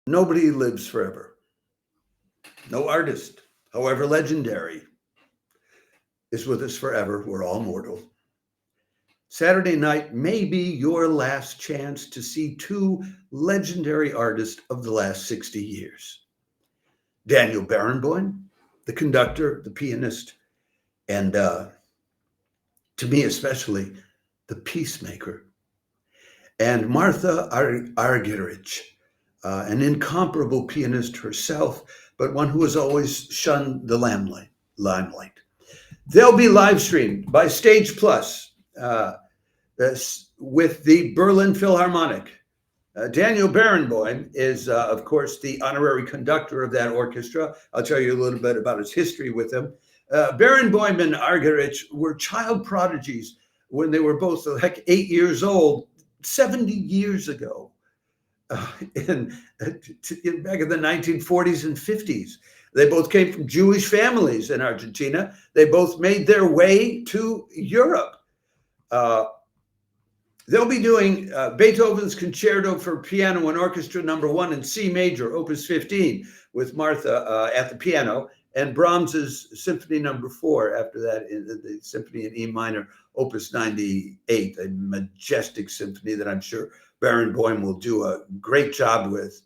Nobody lives forever. No artist, however legendary, is with us forever. We're all mortal. Saturday night may be your last chance to see two legendary artists of the last 60 years. Daniel Barenboim, the conductor, the pianist, and to me especially, the peacemaker. And Martha Argerich, an incomparable pianist herself, but one who has always shunned the limelight. They'll be live streamed by Stage Plus with the Berlin Philharmonic. Daniel Barenboim is, of course, the honorary conductor of that orchestra. I'll tell you a little bit about his history with him. Barenboim and Argerich were child prodigies when they were both like 8 years old, 70 years ago, back in the 1940s and 50s. They both came from Jewish families in Argentina. They both made their way to Europe. They'll be doing Beethoven's Concerto for Piano and Orchestra No. 1 in C major, Opus 15, with Martha at the piano, and Brahms's Symphony No. 4 after that, the Symphony in E minor, Opus 98, a majestic symphony that I'm sure Barenboim will do a great job with.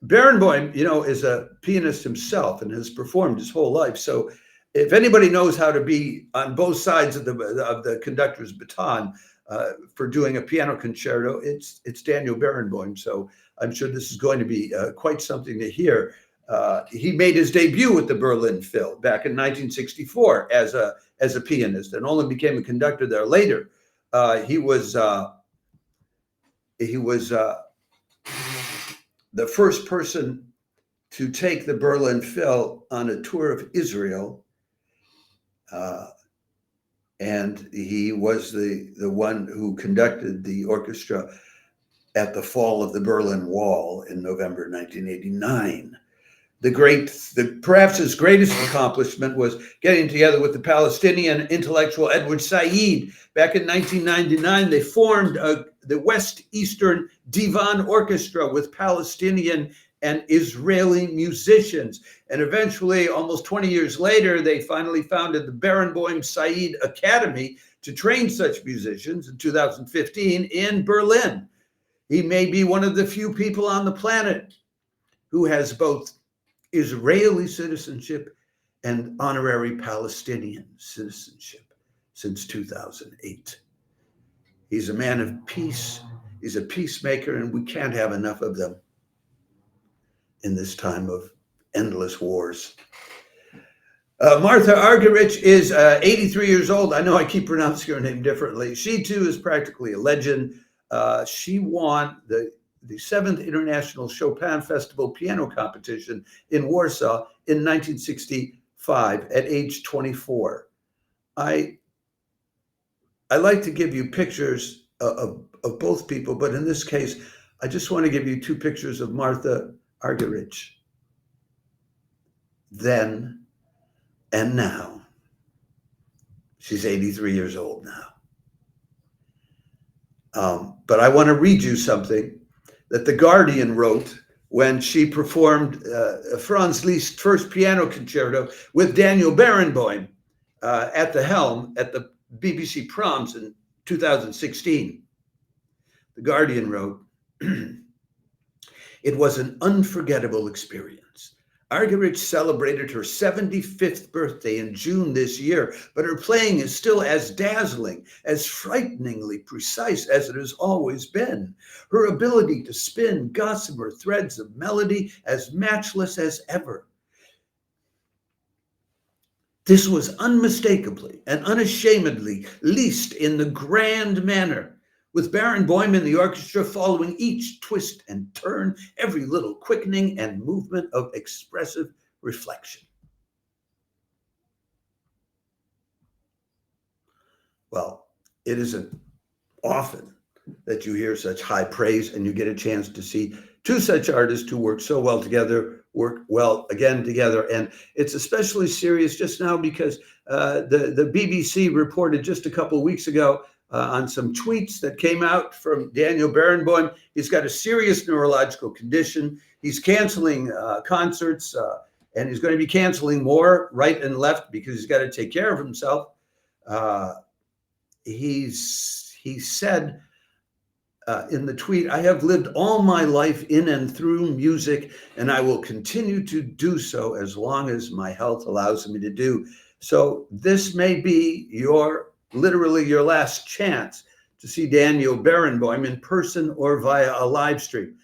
Barenboim, is a pianist himself and has performed his whole life. So if anybody knows how to be on both sides of the conductor's baton for doing a piano concerto, it's Daniel Barenboim. So I'm sure this is going to be quite something to hear. He made his debut with the Berlin Phil back in 1964 as a pianist, and only became a conductor there later. He was the first person to take the Berlin Phil on a tour of Israel, and he was the one who conducted the orchestra at the fall of the Berlin Wall in November 1989. Perhaps his greatest accomplishment was getting together with the Palestinian intellectual Edward Said. Back in 1999, they formed the West Eastern Divan Orchestra with Palestinian and Israeli musicians. And eventually, almost 20 years later, they finally founded the Barenboim Said Academy to train such musicians in 2015 in Berlin. He may be one of the few people on the planet who has both Israeli citizenship and honorary Palestinian citizenship since 2008. He's a man of peace. He's a peacemaker, and we can't have enough of them in this time of endless wars. Martha Argerich is 83 years old. I know I keep pronouncing her name differently. She too is practically a legend. She won the 7th International Chopin Festival Piano Competition in Warsaw in 1965 at age 24. I like to give you pictures of both people, but in this case, I just want to give you two pictures of Martha Argerich, then and now. She's 83 years old now. But I want to read you something that The Guardian wrote when she performed Franz Liszt's first piano concerto with Daniel Barenboim at the helm at the BBC Proms in 2016. The Guardian wrote, "It was an unforgettable experience. Argerich celebrated her 75th birthday in June this year, but her playing is still as dazzling, as frighteningly precise as it has always been. Her ability to spin gossamer threads of melody as matchless as ever. This was unmistakably and unashamedly Liszt in the grand manner, with Barenboim in the orchestra following each twist and turn, every little quickening and movement of expressive reflection." Well, it isn't often that you hear such high praise and you get a chance to see two such artists who work so well together, work well again together. And it's especially serious just now because the BBC reported just a couple of weeks ago on some tweets that came out from Daniel Barenboim. He's got a serious neurological condition. He's canceling concerts, and he's going to be canceling more right and left because he's got to take care of himself. He said in the tweet, "I have lived all my life in and through music, and I will continue to do so as long as my health allows me to do." So this may be literally your last chance to see Daniel Barenboim in person or via a live stream.